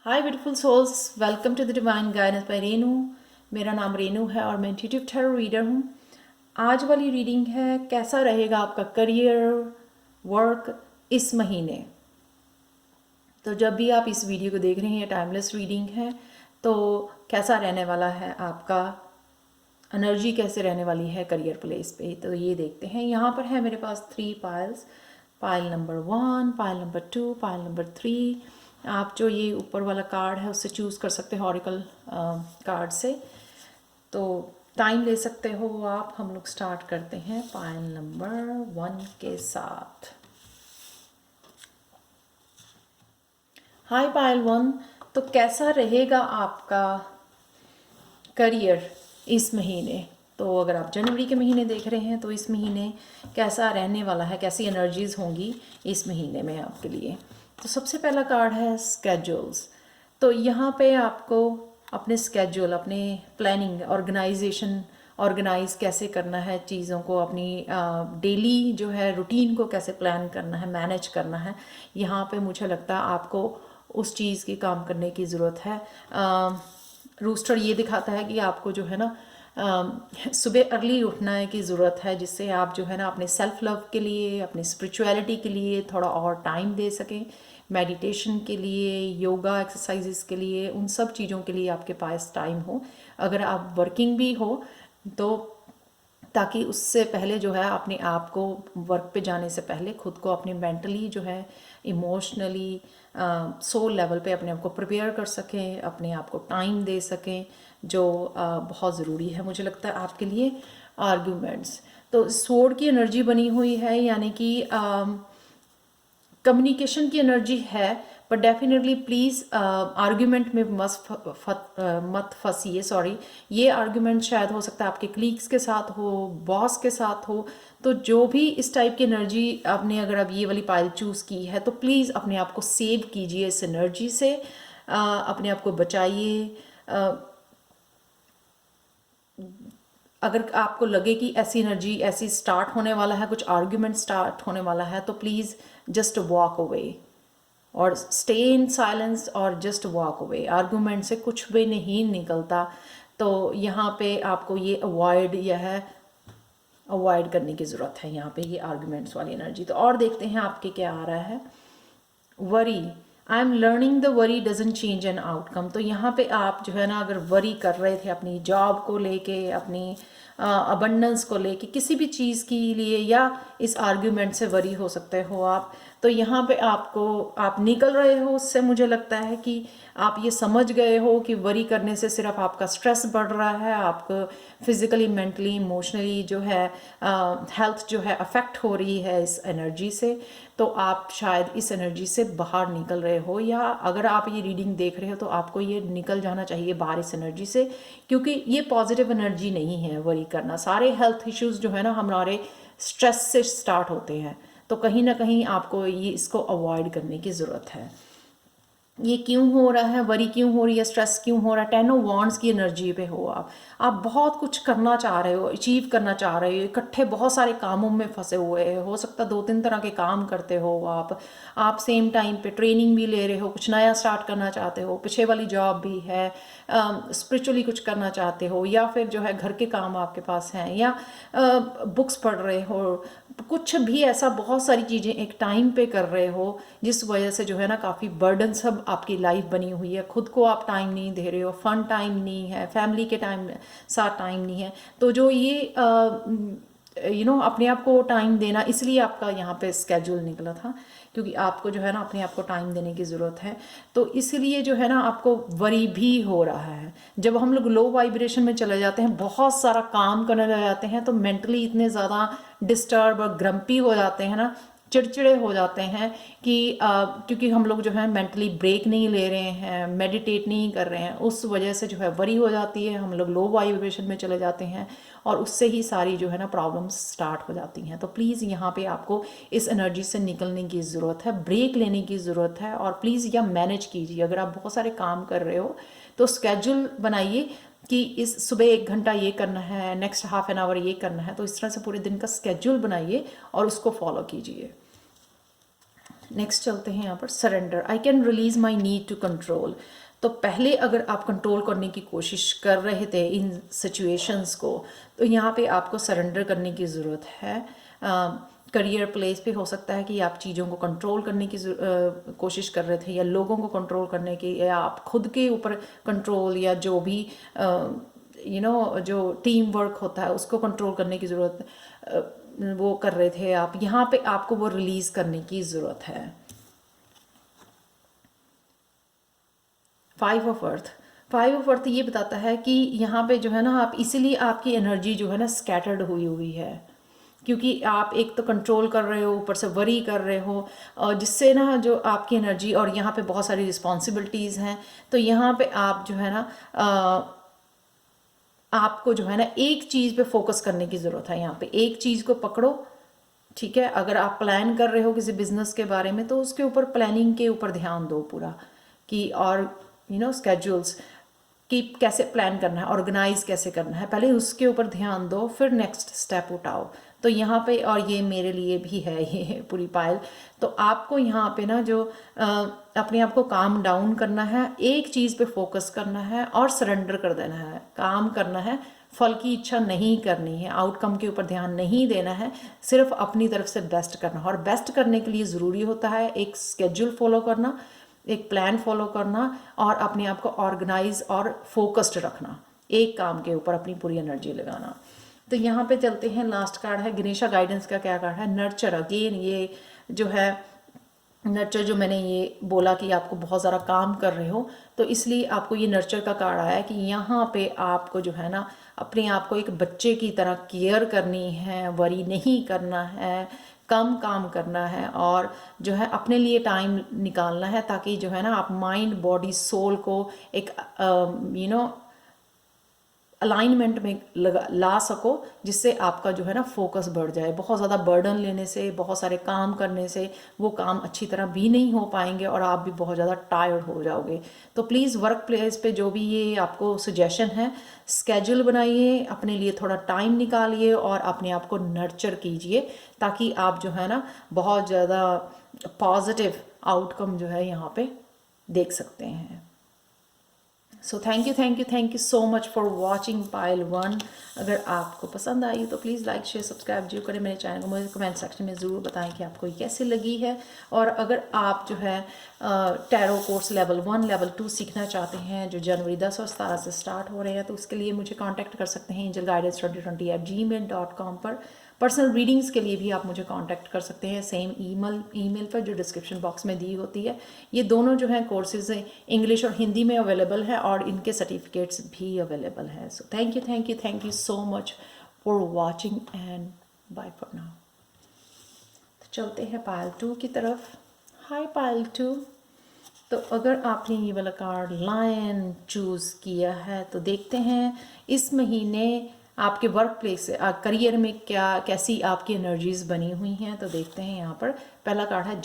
Hi beautiful souls, welcome to the divine guidance by Renu. मेरा नाम रेनू है और मैं इंट्यूटिव टैरो रीडर हूँ। आज वाली रीडिंग है कैसा रहेगा आपका करियर वर्क इस महीने। तो जब भी आप इस वीडियो को देख रहे हैं, टाइमलेस रीडिंग है, तो कैसा रहने वाला है आपका एनर्जी, कैसे रहने वाली है करियर प्लेस पे, तो ये देखते हैं। यहाँ पर है मेरे पास 3 piles. Pile number 1, pile number 2, pile number 3। आप जो ये ऊपर वाला कार्ड है उससे चूज़ कर सकते हो, ऑरिकल कार्ड से। तो टाइम ले सकते हो आप। हम लोग स्टार्ट करते हैं पाइल नंबर 1 के साथ। हाय पाइल 1, तो कैसा रहेगा आपका करियर इस महीने। तो अगर आप जनवरी के महीने देख रहे हैं तो इस महीने कैसा रहने वाला है, कैसी एनर्जीज होंगी इस महीने में आपके लिए। तो सबसे पहला कार्ड है स्केड्यूल्स। तो यहाँ पे आपको अपने स्केड्यूल, अपने प्लानिंग, ऑर्गेनाइजेशन, ऑर्गेनाइज कैसे करना है चीज़ों को, अपनी डेली जो है रूटीन को कैसे प्लान करना है, मैनेज करना है। यहाँ पे मुझे लगता है आपको उस चीज़ की काम करने की ज़रूरत है। रूस्टर ये दिखाता है कि आपको जो है ना सुबह अर्ली उठना है की ज़रूरत है, जिससे आप जो है ना अपने सेल्फ लव के लिए, अपनी स्पिरिचुअलिटी के लिए थोड़ा और टाइम दे सकें। मेडिटेशन के लिए, योगा एक्सरसाइजेस के लिए, उन सब चीज़ों के लिए आपके पास टाइम हो। अगर आप वर्किंग भी हो तो ताकि उससे पहले जो है अपने आप को, वर्क पे जाने से पहले खुद को अपने मेंटली जो है, इमोशनली, सोल लेवल पे अपने आप को प्रिपेयर कर सकें, अपने आप को टाइम दे सकें, जो बहुत ज़रूरी है मुझे लगता है आपके लिए। आर्ग्यूमेंट्स, तो स्वॉर्ड की एनर्जी बनी हुई है, यानी कि कम्युनिकेशन की एनर्जी है। पर डेफिनेटली प्लीज़ आर्ग्यूमेंट में मत फंसिए। सॉरी, ये आर्ग्यूमेंट शायद हो सकता है आपके कलीग्स के साथ हो, बॉस के साथ हो। तो जो भी इस टाइप की एनर्जी आपने, अगर आप ये वाली पाइल चूज़ की है, तो प्लीज़ अपने आप को सेव कीजिए इस एनर्जी से। अपने आप को बचाइए। अगर आपको लगे कि ऐसी एनर्जी, ऐसी स्टार्ट होने वाला है, कुछ आर्ग्यूमेंट स्टार्ट होने वाला है, तो प्लीज़ जस्ट वॉक अवे और स्टे इन साइलेंस और जस्ट वॉक अवे। आर्गूमेंट से कुछ भी नहीं निकलता। तो यहाँ पे आपको ये अवॉइड करने की ज़रूरत है यहाँ पे, ये आर्गूमेंट्स वाली एनर्जी। तो और देखते हैं आपके क्या आ रहा है। Worry, I am learning the worry doesn't change an outcome. तो यहाँ पे आप जो है ना, अगर वरी कर रहे थे अपनी जॉब को लेके, अपनी अबंडेंस को लेके, किसी भी चीज़ के लिए, या इस आर्ग्यूमेंट से वरी हो सकते हो आप, तो यहाँ पे आप निकल रहे हो उससे। मुझे लगता है कि आप ये समझ गए हो कि वरी करने से सिर्फ आपका स्ट्रेस बढ़ रहा है, आपको फिजिकली, मेंटली, इमोशनली जो है हेल्थ जो है अफेक्ट हो रही है इस एनर्जी से। तो आप शायद इस एनर्जी से बाहर निकल रहे हो, या अगर आप ये रीडिंग देख रहे हो तो आपको ये निकल जाना चाहिए बाहर इस एनर्जी से, क्योंकि ये पॉजिटिव एनर्जी नहीं है वरी करना। सारे हेल्थ इश्यूज जो है ना हमारे स्ट्रेस से स्टार्ट होते हैं। तो कहीं ना कहीं आपको ये इसको अवॉइड करने की ज़रूरत है। ये क्यों हो रहा है, वरी क्यों हो रही है, स्ट्रेस क्यों हो रहा है? 10 ऑफ वांड्स की एनर्जी पे हो आप बहुत कुछ करना चाह रहे हो, अचीव करना चाह रहे हो, इकट्ठे बहुत सारे कामों में फंसे हुए हो सकता है 2-3 तरह के काम करते हो आप सेम टाइम पे ट्रेनिंग भी ले रहे हो, कुछ नया स्टार्ट करना चाहते हो, पीछे वाली जॉब भी है, स्पिरिचुअली कुछ करना चाहते हो, या फिर जो है घर के काम आपके पास हैं, या बुक्स पढ़ रहे हो, कुछ भी ऐसा, बहुत सारी चीज़ें एक टाइम पे कर रहे हो, जिस वजह से जो है ना काफ़ी बर्डन सब आपकी लाइफ बनी हुई है। खुद को आप टाइम नहीं दे रहे हो, फन टाइम नहीं है, फैमिली के साथ टाइम नहीं है। तो जो ये अपने आप को टाइम देना, इसलिए आपका यहाँ पे स्केड्यूल निकला था, क्योंकि आपको जो है ना अपने आप को टाइम देने की ज़रूरत है। तो इसलिए जो है ना आपको वरी भी हो रहा है। जब हम लोग लो वाइब्रेशन में चले जाते हैं, बहुत सारा काम करने लग जाते हैं, तो मेंटली इतने ज़्यादा डिस्टर्ब और ग्रम्पी हो जाते हैं ना, चिड़चिड़े हो जाते हैं कि क्योंकि हम लोग जो है मेंटली ब्रेक नहीं ले रहे हैं, मेडिटेट नहीं कर रहे हैं, उस वजह से जो है वरी हो जाती है, हम लोग लो वाइब्रेशन में चले जाते हैं, और उससे ही सारी जो है ना प्रॉब्लम्स स्टार्ट हो जाती हैं। तो प्लीज़ यहाँ पे आपको इस एनर्जी से निकलने की ज़रूरत है, ब्रेक लेने की ज़रूरत है, और प्लीज़ यह मैनेज कीजिए। अगर आप बहुत सारे काम कर रहे हो तो स्केड्यूल बनाइए कि इस सुबह 1 घंटा ये करना है, नेक्स्ट हाफ एन आवर ये करना है। तो इस तरह से पूरे दिन का स्केड्यूल बनाइए और उसको फॉलो कीजिए। नेक्स्ट चलते हैं यहाँ पर surrender. I can release my need to control. तो पहले अगर आप कंट्रोल करने की कोशिश कर रहे थे इन सिचुएशंस को, तो यहाँ पे आपको सरेंडर करने की ज़रूरत है। करियर प्लेस पे हो सकता है कि आप चीज़ों को कंट्रोल करने की कोशिश कर रहे थे, या लोगों को कंट्रोल करने की, या आप खुद के ऊपर कंट्रोल, या जो भी जो टीम वर्क होता है उसको कंट्रोल करने की ज़रूरत वो कर रहे थे आप। यहाँ पे आपको वो रिलीज़ करने की ज़रूरत है। 5 ऑफ अर्थ ये बताता है कि यहाँ पे जो है ना, आप इसीलिए आपकी एनर्जी जो है ना स्कैटर्ड हुई है, क्योंकि आप एक तो कंट्रोल कर रहे हो, ऊपर से वरी कर रहे हो, और जिससे ना जो आपकी एनर्जी, और यहाँ पे बहुत सारी रिस्पॉन्सिबिलिटीज़ हैं, तो यहाँ पे आप जो है ना आपको जो है ना एक चीज़ पे फोकस करने की ज़रूरत है। यहाँ पे एक चीज़ को पकड़ो, ठीक है। अगर आप प्लान कर रहे हो किसी बिजनेस के बारे में, तो उसके ऊपर प्लानिंग के ऊपर ध्यान दो पूरा, कि और स्केड्यूल्स कि कैसे प्लान करना है, ऑर्गेनाइज कैसे करना है, पहले उसके ऊपर ध्यान दो, फिर नेक्स्ट स्टेप उठाओ। तो यहाँ पे, और ये मेरे लिए भी है ये पूरी पायल, तो आपको यहाँ पे ना जो अपने आप को काम डाउन करना है, एक चीज़ पे फोकस करना है और सरेंडर कर देना है, काम करना है, फल की इच्छा नहीं करनी है, आउटकम के ऊपर ध्यान नहीं देना है, सिर्फ अपनी तरफ से बेस्ट करना है। और बेस्ट करने के लिए ज़रूरी होता है एक स्केड्यूल फॉलो करना, एक प्लान फॉलो करना, और अपने आप को ऑर्गेनाइज और फोकस्ड रखना, एक काम के ऊपर अपनी पूरी एनर्जी लगाना। तो यहाँ पे चलते हैं, लास्ट कार्ड है गणेशा गाइडेंस का। क्या कार्ड है? नर्चर। अगेन ये जो है नर्चर, जो मैंने ये बोला कि आपको बहुत ज़्यादा काम कर रहे हो, तो इसलिए आपको ये नर्चर का कार्ड आया है कि यहाँ पे आपको जो है ना अपने आप को एक बच्चे की तरह केयर करनी है, वरी नहीं करना है, कम काम करना है, और जो है अपने लिए टाइम निकालना है, ताकि जो है ना आप माइंड, बॉडी, सोल को एक अलाइनमेंट में ला सको, जिससे आपका जो है ना फोकस बढ़ जाए। बहुत ज़्यादा बर्डन लेने से, बहुत सारे काम करने से वो काम अच्छी तरह भी नहीं हो पाएंगे, और आप भी बहुत ज़्यादा टायर्ड हो जाओगे। तो प्लीज़ वर्क प्लेस पे जो भी ये आपको सजेशन है, स्केड्यूल बनाइए, अपने लिए थोड़ा टाइम निकालिए, और अपने आप को नर्चर कीजिए, ताकि आप जो है ना बहुत ज़्यादा पॉजिटिव आउटकम जो है यहाँ पे देख सकते हैं। So thank you so much for watching pile 1। अगर आपको पसंद आई तो प्लीज़ लाइक, शेयर, सब्सक्राइब जरूर करें मेरे चैनल को। मुझे कमेंट सेक्शन में ज़रूर बताएं कि आपको ये कैसी लगी है। और अगर आप जो है टैरो कोर्स लेवल 1, लेवल 2 सीखना चाहते हैं, जो जनवरी 10 और 17 से स्टार्ट हो रहे हैं, तो उसके लिए मुझे कॉन्टैक्ट कर सकते हैं angelguidance2020@gmail.com पर। पर्सनल रीडिंग्स के लिए भी आप मुझे कांटेक्ट कर सकते हैं सेम ईमेल पर जो डिस्क्रिप्शन बॉक्स में दी होती है। ये दोनों जो हैं कोर्सेज इंग्लिश और हिंदी में अवेलेबल है, और इनके सर्टिफिकेट्स भी अवेलेबल हैं। So thank you so much for watching, and bye for now. तो चलते हैं पायल 2 की तरफ। हाय पायल 2। तो अगर आपने ये वाला कार्ड लायन चूज़ किया है, तो देखते हैं इस महीने आपके वर्क प्लेस से, करियर में कैसी आपकी एनर्जीज बनी हुई हैं। तो देखते हैं, यहाँ पर पहला कार्ड है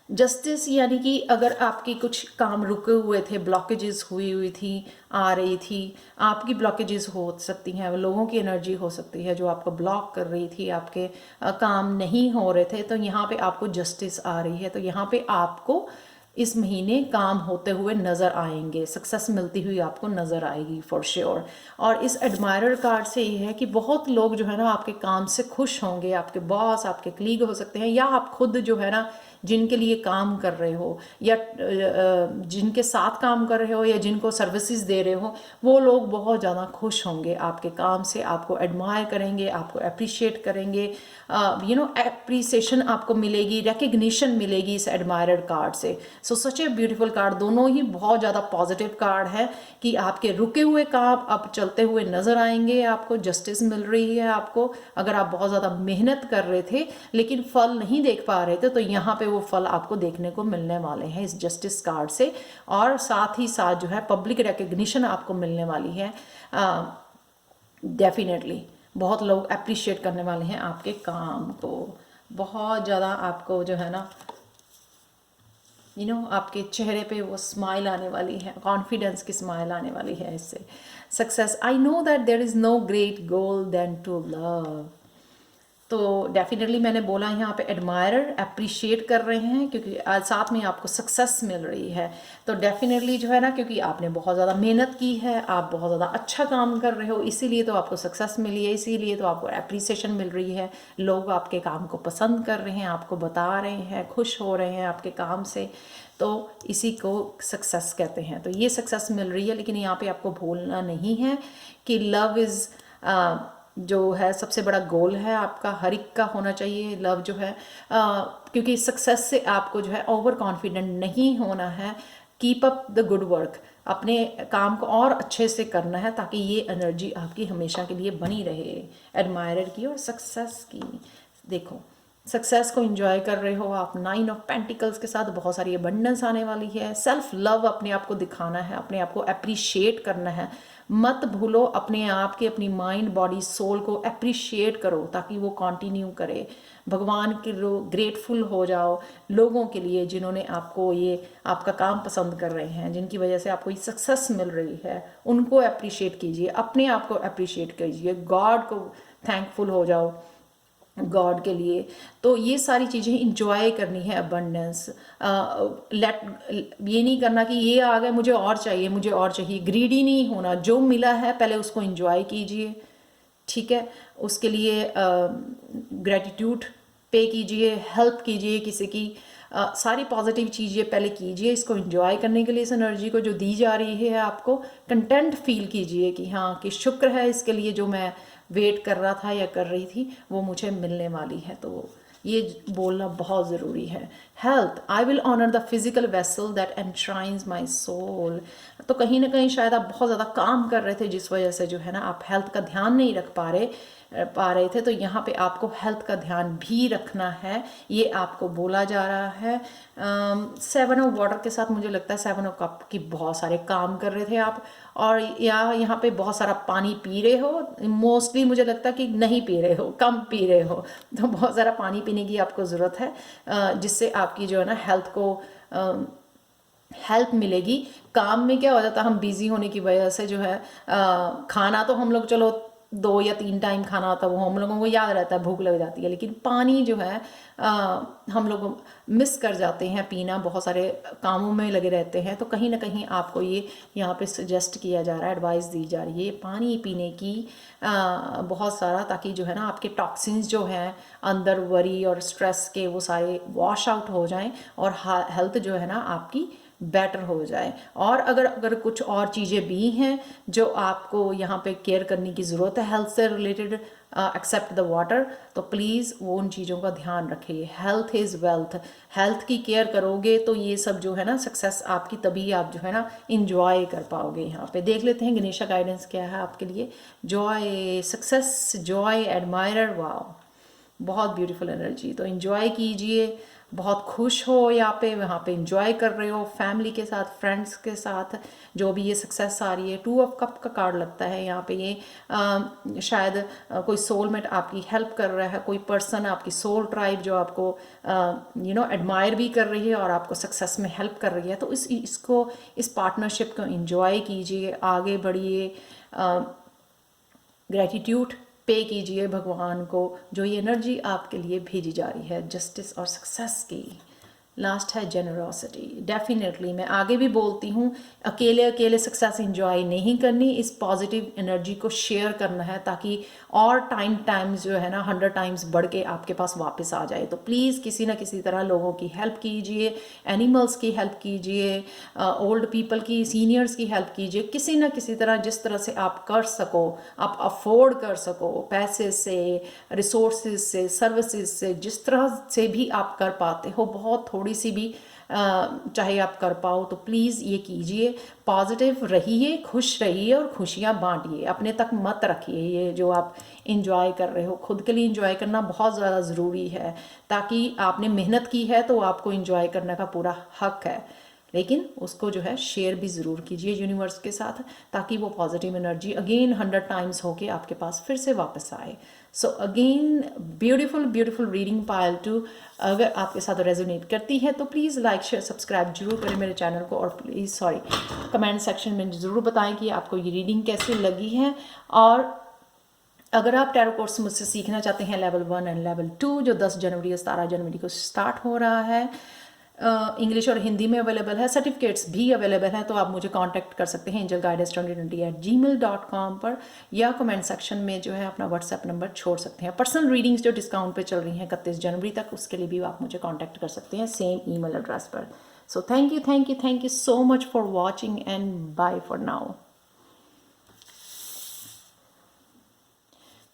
जस्टिस यानी कि अगर आपके कुछ काम रुके हुए थे, ब्लॉकेजेस हुई थी, आ रही थी, आपकी ब्लॉकेजेस हो सकती हैं, लोगों की एनर्जी हो सकती है जो आपको ब्लॉक कर रही थी, आपके काम नहीं हो रहे थे, तो यहाँ पे आपको जस्टिस आ रही है। तो यहाँ पे आपको इस महीने काम होते हुए नज़र आएंगे, सक्सेस मिलती हुई आपको नज़र आएगी फॉर श्योर। और इस एडमायरर कार्ड से ये है कि बहुत लोग जो है ना आपके काम से खुश होंगे, आपके बॉस, आपके कलीग हो सकते हैं, या आप खुद जो है ना जिनके लिए काम कर रहे हो, या जिनके साथ काम कर रहे हो, या जिनको सर्विसेज दे रहे हो, वो लोग बहुत ज़्यादा खुश होंगे आपके काम से, आपको एडमायर करेंगे, आपको अप्रिशिएट करेंगे, एप्रिसिएशन आपको मिलेगी, रिकग्निशन मिलेगी इस एडमायरर कार्ड से। सो सच ए ब्यूटीफुल कार्ड। दोनों ही बहुत ज़्यादा पॉजिटिव कार्ड है कि आपके रुके हुए काम अब चलते हुए नज़र आएंगे, आपको जस्टिस मिल रही है। आपको अगर आप बहुत ज़्यादा मेहनत कर रहे थे लेकिन फल नहीं देख पा रहे थे, तो यहाँ पे वो फल आपको देखने को मिलने वाले हैं इस जस्टिस कार्ड से। और साथ ही साथ जो है पब्लिक रिकग्निशन आपको मिलने वाली है। डेफिनेटली बहुत लोग अप्रिशिएट करने वाले हैं आपके काम को, बहुत ज़्यादा आपको जो है ना आपके चेहरे पे वो स्माइल आने वाली है, कॉन्फिडेंस की स्माइल आने वाली है इससे। Success. I know that there is no great goal than to love. तो डेफिनेटली मैंने बोला यहाँ पे एडमायरर अप्रिशिएट कर रहे हैं, क्योंकि आज साथ में आपको सक्सेस मिल रही है। तो डेफिनेटली जो है ना, क्योंकि आपने बहुत ज़्यादा मेहनत की है, आप बहुत ज़्यादा अच्छा काम कर रहे हो, इसीलिए तो आपको सक्सेस मिली है, इसीलिए तो आपको अप्रिसिएशन मिल रही है। लोग आपके काम को पसंद कर रहे हैं, आपको बता रहे हैं, खुश हो रहे हैं आपके काम से, तो इसी को सक्सेस कहते हैं। तो ये सक्सेस मिल रही है, लेकिन यहाँ पे आपको भूलना नहीं है कि लव इज़ जो है सबसे बड़ा गोल है आपका, हर एक का होना चाहिए लव जो है, क्योंकि सक्सेस से आपको जो है ओवर कॉन्फिडेंट नहीं होना है। Keep up the good work, अपने काम को और अच्छे से करना है ताकि ये एनर्जी आपकी हमेशा के लिए बनी रहे, एडमायरर की और सक्सेस की। देखो सक्सेस को एंजॉय कर रहे हो आप, 9 ऑफ पेंटिकल्स के साथ बहुत सारी अबंडेंस आने वाली है। सेल्फ लव अपने आप को दिखाना है, अपने आप को अप्रिशिएट करना है। मत भूलो अपने आप के, अपनी माइंड बॉडी सोल को अप्रिशिएट करो ताकि वो कंटिन्यू करे। भगवान के ग्रेटफुल हो जाओ लोगों के लिए जिन्होंने आपको ये आपका काम पसंद कर रहे हैं, जिनकी वजह से आपको ये सक्सेस मिल रही है, उनको अप्रिशिएट कीजिए, अपने आप को अप्रिशिएट कीजिए, गॉड को थैंकफुल हो जाओ गॉड के लिए। तो ये सारी चीज़ें इंजॉय करनी है, अबंडेंस। लेट ये नहीं करना कि ये आ गए मुझे और चाहिए, मुझे और चाहिए, ग्रीडी नहीं होना। जो मिला है पहले उसको इंजॉय कीजिए, ठीक है। उसके लिए ग्रेटिट्यूड पे कीजिए, हेल्प कीजिए किसी की, सारी पॉजिटिव चीज़ें पहले कीजिए। इसको एंजॉय करने के लिए इस एनर्जी को जो दी जा रही है आपको कंटेंट फील कीजिए कि हाँ कि शुक्र है इसके लिए, जो मैं वेट कर रहा था या कर रही थी वो मुझे मिलने वाली है। तो ये बोलना बहुत ज़रूरी है। Health, I will honour the physical vessel that enshrines my soul. तो कहीं ना कहीं शायद आप बहुत ज़्यादा काम कर रहे थे जिस वजह से जो है ना आप हेल्थ का ध्यान नहीं रख पा रहे थे। तो यहाँ पे आपको हेल्थ का ध्यान भी रखना है, ये आपको बोला जा रहा है। 7 ऑफ वाटर के साथ मुझे लगता है 7 ऑफ कप की बहुत सारे काम कर रहे थे आप, और या यहाँ पे बहुत सारा पानी पी रहे हो। मोस्टली मुझे लगता है कि नहीं पी रहे हो, कम पी रहे हो। तो बहुत सारा पानी पीने की आपको ज़रूरत है, जिससे आपकी जो है ना हेल्थ को हेल्प मिलेगी। काम में क्या हो जाता है, हम बिजी होने की वजह से जो है खाना तो हम लोग चलो 2 या 3 टाइम खाना होता है, वो हम लोगों को याद रहता है, भूख लग जाती है, लेकिन पानी जो है हम लोग मिस कर जाते हैं पीना, बहुत सारे कामों में लगे रहते हैं। तो कहीं ना कहीं आपको ये यहाँ पे सजेस्ट किया जा रहा है, एडवाइस दी जा रही है पानी पीने की बहुत सारा, ताकि जो है ना आपके टॉक्सिन्स जो हैं अंदर वरी और स्ट्रेस के वो सारे वॉश आउट हो जाएं और हेल्थ जो है ना आपकी बेटर हो जाए। और अगर कुछ और चीज़ें भी हैं जो आपको यहाँ पे केयर करने की ज़रूरत है हेल्थ से रिलेटेड, एक्सेप्ट द वाटर, तो प्लीज़ वो उन चीज़ों का ध्यान रखिए। हेल्थ इज़ वेल्थ, हेल्थ की केयर करोगे तो ये सब जो है ना सक्सेस आपकी, तभी आप जो है ना इंजॉय कर पाओगे। यहाँ पे देख लेते हैं गणेशा गाइडेंस क्या है आपके लिए। Joy, success, Joy, admirer, wow, बहुत ब्यूटीफुल एनर्जी। तो इंजॉय कीजिए, बहुत खुश हो यहाँ पे इंजॉय कर रहे हो फैमिली के साथ, फ्रेंड्स के साथ, जो भी ये सक्सेस आ रही है। 2 ऑफ कप का कार्ड लगता है यहाँ पे, ये शायद कोई सोलमेट आपकी हेल्प कर रहा है, कोई पर्सन आपकी सोल ट्राइब जो आपको एडमायर भी कर रही है और आपको सक्सेस में हेल्प कर रही है। तो इस पार्टनरशिप को इंजॉय कीजिए, आगे बढ़िए, ग्रेटिट्यूड पे कीजिए भगवान को जो ये एनर्जी आपके लिए भेजी जा रही है जस्टिस और सक्सेस की। लास्ट है जेनरोसिटी। डेफिनेटली मैं आगे भी बोलती हूँ, अकेले अकेले सक्सेस इंजॉय नहीं करनी, इस पॉजिटिव एनर्जी को शेयर करना है ताकि और टाइम्स जो है ना 100 टाइम्स बढ़ के आपके पास वापस आ जाए। तो प्लीज़ किसी ना किसी तरह लोगों की हेल्प कीजिए, एनिमल्स की हेल्प कीजिए, ओल्ड पीपल की, सीनियर्स की हेल्प कीजिए, किसी ना किसी तरह, जिस तरह से आप कर सको, आप अफोर्ड कर सको, पैसे से, रिसोर्सेज से, सर्विसेज से, जिस तरह से भी आप कर पाते हो, बहुत थोड़ी सी भी चाहे आप कर पाओ, तो प्लीज़ ये कीजिए। पॉजिटिव रहिए, खुश रहिए और खुशियाँ बांटिए, अपने तक मत रखिए। ये जो आप इंजॉय कर रहे हो, खुद के लिए इंजॉय करना बहुत ज़्यादा ज़रूरी है, ताकि आपने मेहनत की है तो आपको इंजॉय करने का पूरा हक है, लेकिन उसको जो है शेयर भी ज़रूर कीजिए यूनिवर्स के साथ, ताकि वो पॉजिटिव एनर्जी अगेन 100 टाइम्स होके आपके पास फिर से वापस आए। सो अगेन ब्यूटीफुल रीडिंग पायल 2 अगर आपके साथ रेजोनेट करती है तो प्लीज़ लाइक, शेयर, सब्सक्राइब जरूर करें मेरे चैनल को, और प्लीज़ कमेंट सेक्शन में ज़रूर बताएं कि आपको ये रीडिंग कैसी लगी है। और अगर आप टैरो कोर्स मुझसे सीखना चाहते हैं लेवल 1 एंड लेवल 2, जो 10 जनवरी या 17 जनवरी को स्टार्ट हो रहा है, इंग्लिश और हिंदी में अवेलेबल है, सर्टिफिकेट्स भी अवेलेबल हैं, तो आप मुझे कांटेक्ट कर सकते हैं angelguidance2020@gmail.com पर, या कमेंट सेक्शन में जो है अपना व्हाट्सएप नंबर छोड़ सकते हैं। पर्सनल रीडिंग्स जो डिस्काउंट पे चल रही हैं 31 जनवरी तक, उसके लिए भी आप मुझे कांटेक्ट कर सकते हैं सेम ईमेल एड्रेस पर। So thank you so much for watching and bye for now.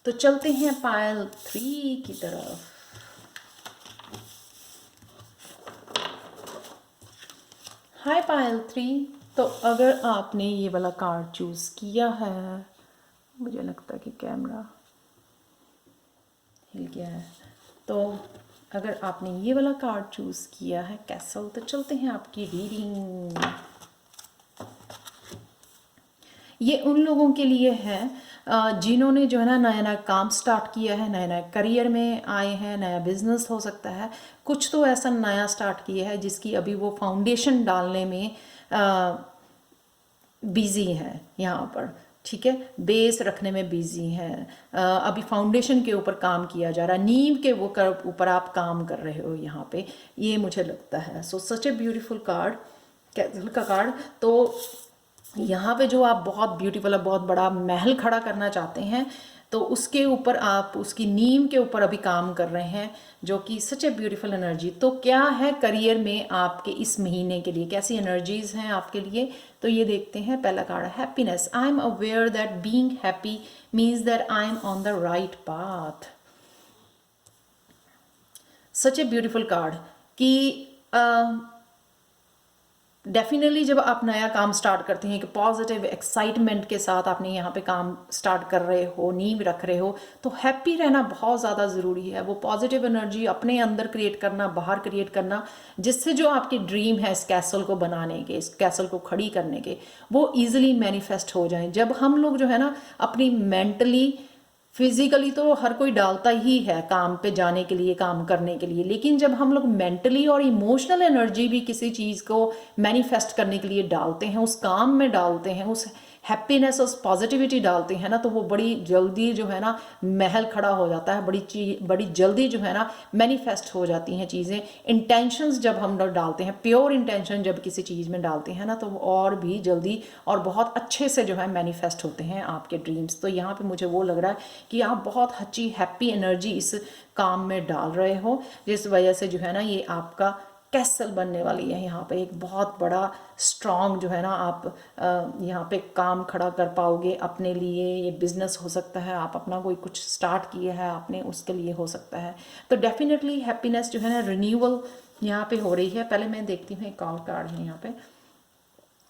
तो चलते हैं पायल 3 की तरफ। हाय पायल 3। तो अगर आपने ये वाला कार्ड चूज़ किया है, मुझे लगता है कि कैमरा हिल गया है, तो अगर आपने ये वाला कार्ड चूज़ किया है कैसल, तो चलते हैं आपकी रीडिंग। ये उन लोगों के लिए है जिन्होंने जो है ना नया नया काम स्टार्ट किया है, नया नया करियर में आए हैं, नया बिजनेस हो सकता है, कुछ तो ऐसा नया स्टार्ट किया है जिसकी अभी वो फाउंडेशन डालने में बिजी है यहाँ पर, ठीक है, बेस रखने में बिजी है, अभी फाउंडेशन के ऊपर काम किया जा रहा है, नींव के ऊपर आप काम कर रहे हो यहाँ पे, ये मुझे लगता है। सो सच ए ब्यूटीफुल कार्ड, कैसल का कार्ड। तो यहाँ पे जो आप बहुत ब्यूटीफुल, बहुत बड़ा महल खड़ा करना चाहते हैं, तो उसके ऊपर आप उसकी नींव के ऊपर अभी काम कर रहे हैं, जो कि सच ए ब्यूटीफुल एनर्जी। तो क्या है करियर में आपके इस महीने के लिए, कैसी एनर्जीज हैं आपके लिए, तो ये देखते हैं। पहला कार्ड है happiness. I am aware that being happy means that I am on the right path. Such a beautiful card कि डेफिनेटली जब आप नया काम स्टार्ट करते हैं कि पॉजिटिव एक्साइटमेंट के साथ आपने यहाँ पे काम स्टार्ट कर रहे हो, नींव रख रहे हो, तो हैप्पी रहना बहुत ज़्यादा ज़रूरी है। वो पॉजिटिव एनर्जी अपने अंदर क्रिएट करना, बाहर क्रिएट करना, जिससे जो आपके ड्रीम है इस कैसल को बनाने के, इस कैसल को खड़ी करने के, वो ईजिली मैनिफेस्ट हो जाएं। जब हम लोग जो है ना अपनी मेंटली, फिजिकली तो हर कोई डालता ही है काम पे जाने के लिए, काम करने के लिए, लेकिन जब हम लोग मेंटली और इमोशनल एनर्जी भी किसी चीज़ को मैनिफेस्ट करने के लिए डालते हैं, उस काम में डालते हैं, उस हैप्पीनेस, उस पॉजिटिविटी डालते हैं ना, तो वो बड़ी जल्दी जो है ना महल खड़ा हो जाता है, बड़ी जल्दी जो है ना मैनिफेस्ट हो जाती हैं चीज़ें। इंटेंशंस जब हम लोग डालते हैं, प्योर इंटेंशन जब किसी चीज़ में डालते हैं ना, तो वो और भी जल्दी और बहुत अच्छे से जो है मैनिफेस्ट होते हैं आपके ड्रीम्स। तो यहाँ पे मुझे वो लग रहा है कि आप बहुत अच्छी हैप्पी एनर्जी इस काम में डाल रहे हो, जिस वजह से जो है ना ये आपका कैसल बनने वाली है। यहाँ पे एक बहुत बड़ा स्ट्रॉन्ग जो है ना आप यहाँ पे काम खड़ा कर पाओगे अपने लिए। ये बिजनेस हो सकता है, आप अपना कोई कुछ स्टार्ट किया है आपने, उसके लिए हो सकता है। तो डेफिनेटली हैप्पीनेस जो है ना रिन्यूअल यहाँ पे हो रही है। पहले मैं देखती हूँ एक और कार्ड है यहाँ पे,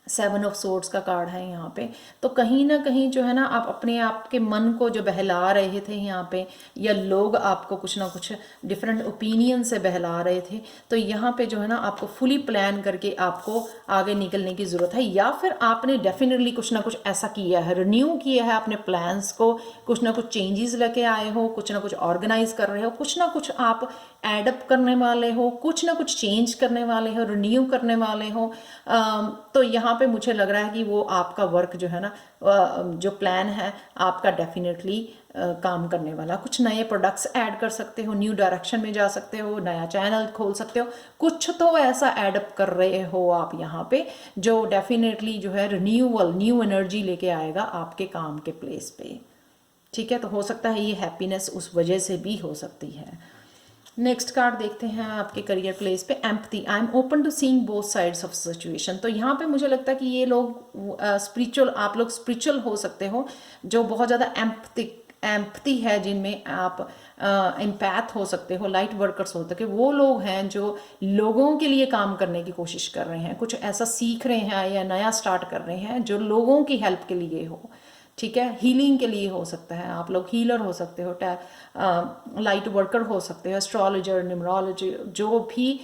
7 ऑफ सोर्ड्स का कार्ड है यहाँ पे। तो कहीं ना कहीं जो है ना आप अपने आप के मन को जो बहला रहे थे यहाँ पे, या लोग आपको कुछ ना कुछ डिफरेंट ओपिनियन से बहला रहे थे, तो यहाँ पे जो है ना आपको फुली प्लान करके आपको आगे निकलने की ज़रूरत है। या फिर आपने डेफिनेटली कुछ ना कुछ ऐसा किया है, रिन्यू किया है अपने प्लान्स को, कुछ ना कुछ चेंजेस लेके आए हो, कुछ ना कुछ ऑर्गेनाइज कर रहे हो, कुछ ना कुछ आप एडअप करने वाले हो, कुछ ना कुछ चेंज करने वाले हो, रिन्यू करने वाले हो। तो यहाँ पे मुझे लग रहा है कि वो आपका वर्क जो है ना, जो प्लान है आपका डेफिनेटली काम करने वाला। कुछ नए प्रोडक्ट्स ऐड कर सकते हो, न्यू डायरेक्शन में जा सकते हो, नया चैनल खोल सकते हो, कुछ तो ऐसा एडअप कर रहे हो आप यहाँ पे जो डेफिनेटली जो है रिन्यूअल, न्यू एनर्जी लेके आएगा आपके काम के प्लेस पे। ठीक है, तो हो सकता है ये हैप्पीनेस उस वजह से भी हो सकती है। नेक्स्ट कार्ड देखते हैं आपके करियर प्लेस पे, empathy. I am open to seeing both sides of situation. तो यहाँ पे मुझे लगता है कि ये लोग स्पिरिचुअल, आप लोग स्पिरिचुअल हो सकते हो, जो बहुत ज़्यादा एम्पथी है, जिनमें आप एम्पैथ हो सकते हो, लाइट वर्कर्स हो सकते हो। वो लोग हैं जो लोगों के लिए काम करने की कोशिश कर रहे हैं, कुछ ऐसा सीख रहे हैं या नया स्टार्ट कर रहे हैं जो लोगों की हेल्प के लिए हो। ठीक है, हीलिंग के लिए हो सकता है, आप लोग हीलर हो सकते हो, लाइट वर्कर हो सकते हो, एस्ट्रोलॉजर, न्यूमरोलॉजी, जो भी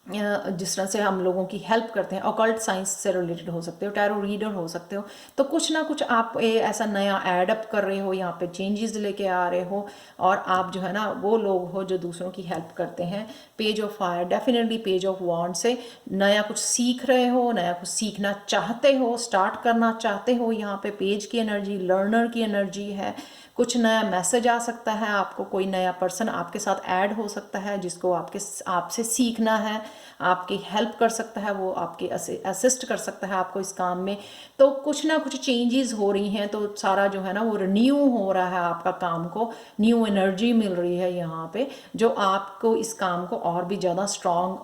जिस तरह से हम लोगों की हेल्प करते हैं, ऑकल्ट साइंस से रिलेटेड हो सकते हो, टैरो रीडर हो सकते हो, तो कुछ ना कुछ आप ऐसा नया ऐड अप कर रहे हो, यहाँ पे चेंजेस लेके आ रहे हो, और आप जो है ना वो लोग हो जो दूसरों की हेल्प करते हैं। Page of fire, definitely page of wand से नया कुछ सीख रहे हो, नया कुछ सीखना चाहते हो, स्टार्ट करना चाहते हो। यहाँ पे पेज की एनर्जी लर्नर की एनर्जी है, कुछ नया मैसेज आ सकता है आपको, कोई नया पर्सन आपके साथ ऐड हो सकता है जिसको आपसे सीखना है, आपकी हेल्प कर सकता है, वो आपके असिस्ट कर सकता है आपको इस काम में। तो कुछ ना कुछ चेंजेस हो रही हैं, तो सारा जो है ना वो रिन्यू हो रहा है आपका काम को, न्यू एनर्जी मिल रही है यहाँ पे, जो आपको इस काम को और भी ज़्यादा स्ट्रॉन्ग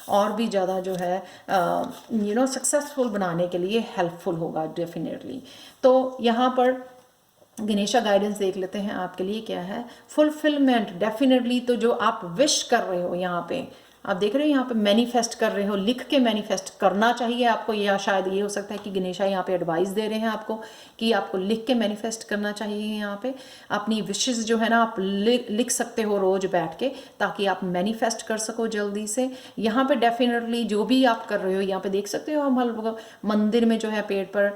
और भी ज़्यादा जो है सक्सेसफुल बनाने के लिए हेल्पफुल होगा डेफिनेटली। तो यहाँ पर गणेशा गाइडेंस देख लेते हैं आपके लिए क्या है। फुलफिलमेंट, डेफिनेटली तो जो आप विश कर रहे हो, यहाँ पे आप देख रहे हो, यहाँ पे मैनिफेस्ट कर रहे हो, लिख के मैनिफेस्ट करना चाहिए आपको, या शायद ये हो सकता है कि गणेशा यहाँ पे एडवाइस दे रहे हैं आपको कि आपको लिख के मैनिफेस्ट करना चाहिए। यहाँ पे अपनी विशेस जो है ना आप लिख सकते हो रोज बैठ के, ताकि आप मैनिफेस्ट कर सको जल्दी से। यहाँ पे डेफिनेटली जो भी आप कर रहे हो, यहाँ पे देख सकते हो हम मंदिर में जो है पेड़ पर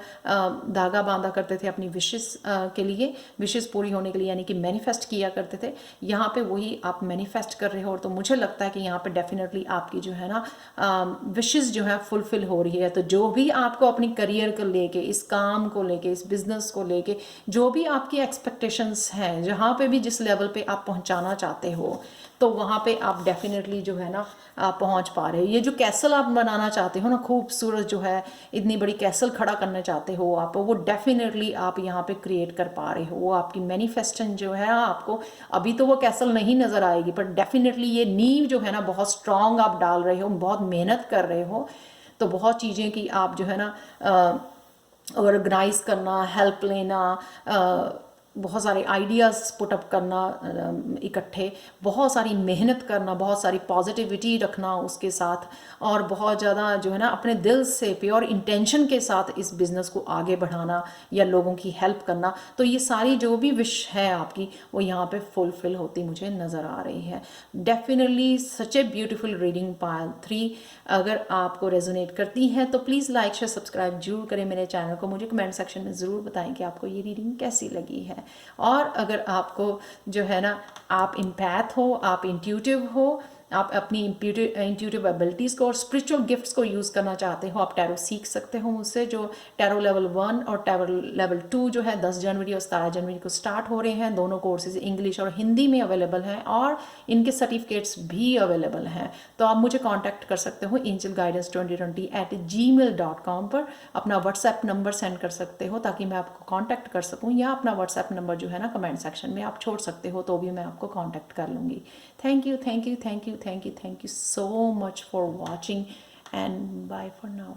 धागा बांधा करते थे अपनी विशेस के लिए, विशेस पूरी होने के लिए, यानी कि मैनिफेस्ट किया करते थे। यहाँ पे वही आप मैनिफेस्ट कर रहे हो, तो मुझे लगता है कि यहाँ पे डेफिनेटली आपकी जो है ना विशेस जो है फुलफिल हो रही है। तो जो भी आपको अपनी करियर को लेके, इस काम को लेके, इस बिजनेस को लेके जो भी आपकी एक्सपेक्टेशंस हैं, जहाँ पे भी जिस लेवल पे आप पहुँचाना चाहते हो, तो वहाँ पे आप डेफिनेटली जो है ना पहुँच पा रहे हो। ये जो कैसल आप बनाना चाहते हो ना, खूबसूरत जो है इतनी बड़ी कैसल खड़ा करना चाहते हो आप, वो डेफिनेटली आप यहाँ पे क्रिएट कर पा रहे हो। वो आपकी मैनिफेस्टेशन जो है आपको, अभी तो वो कैसल नहीं नज़र आएगी, पर डेफिनेटली ये नींव जो है ना बहुत स्ट्रॉन्ग आप डाल रहे हो, बहुत मेहनत कर रहे हो। तो बहुत चीज़ें कि आप जो है ना ऑर्गेनाइज करना, हेल्प लेना, बहुत सारे आइडियाज़ पुटअप करना इकट्ठे, बहुत सारी मेहनत करना, बहुत सारी पॉजिटिविटी रखना उसके साथ, और बहुत ज़्यादा जो है ना अपने दिल से प्योर इंटेंशन के साथ इस बिज़नेस को आगे बढ़ाना या लोगों की हेल्प करना। तो ये सारी जो भी विश है आपकी, वो यहाँ पे फुलफिल होती मुझे नज़र आ रही है। Definitely such a beautiful reading pile 3। अगर आपको रेजोनेट करती है तो प्लीज़ लाइक शेयर सब्सक्राइब जरूर करें मेरे चैनल को। मुझे कमेंट सेक्शन में ज़रूर बताएं कि आपको ये रीडिंग कैसी लगी है। और अगर आपको जो है ना, आप इम्पैथ हो, आप इंट्यूटिव हो, आप अपनी इंट्यूटिव एबिलिटीज़ को और स्पिरिचुअल गिफ्ट्स को यूज़ करना चाहते हो, आप टैरो सीख सकते हो मुझसे। जो टैरो लेवल 1 और टैरो लेवल 2 जो है 10 जनवरी और 17 जनवरी को स्टार्ट हो रहे हैं। दोनों कोर्सेज इंग्लिश और हिंदी में अवेलेबल हैं, और इनके सर्टिफिकेट्स भी अवेलेबल हैं। तो आप मुझे कॉन्टैक्ट कर सकते हो angelguidance2020@gmail.com पर। अपना व्हाट्सएप नंबर सेंड कर सकते हो ताकि मैं आपको कॉन्टैक्ट कर सकूँ, या अपना व्हाट्सएप नंबर जो है ना कमेंट सेक्शन में आप छोड़ सकते हो, तो भी मैं आपको कॉन्टैक्ट कर लूँगी। Thank you, thank you, thank you, thank you, thank you so much for watching, and bye for now.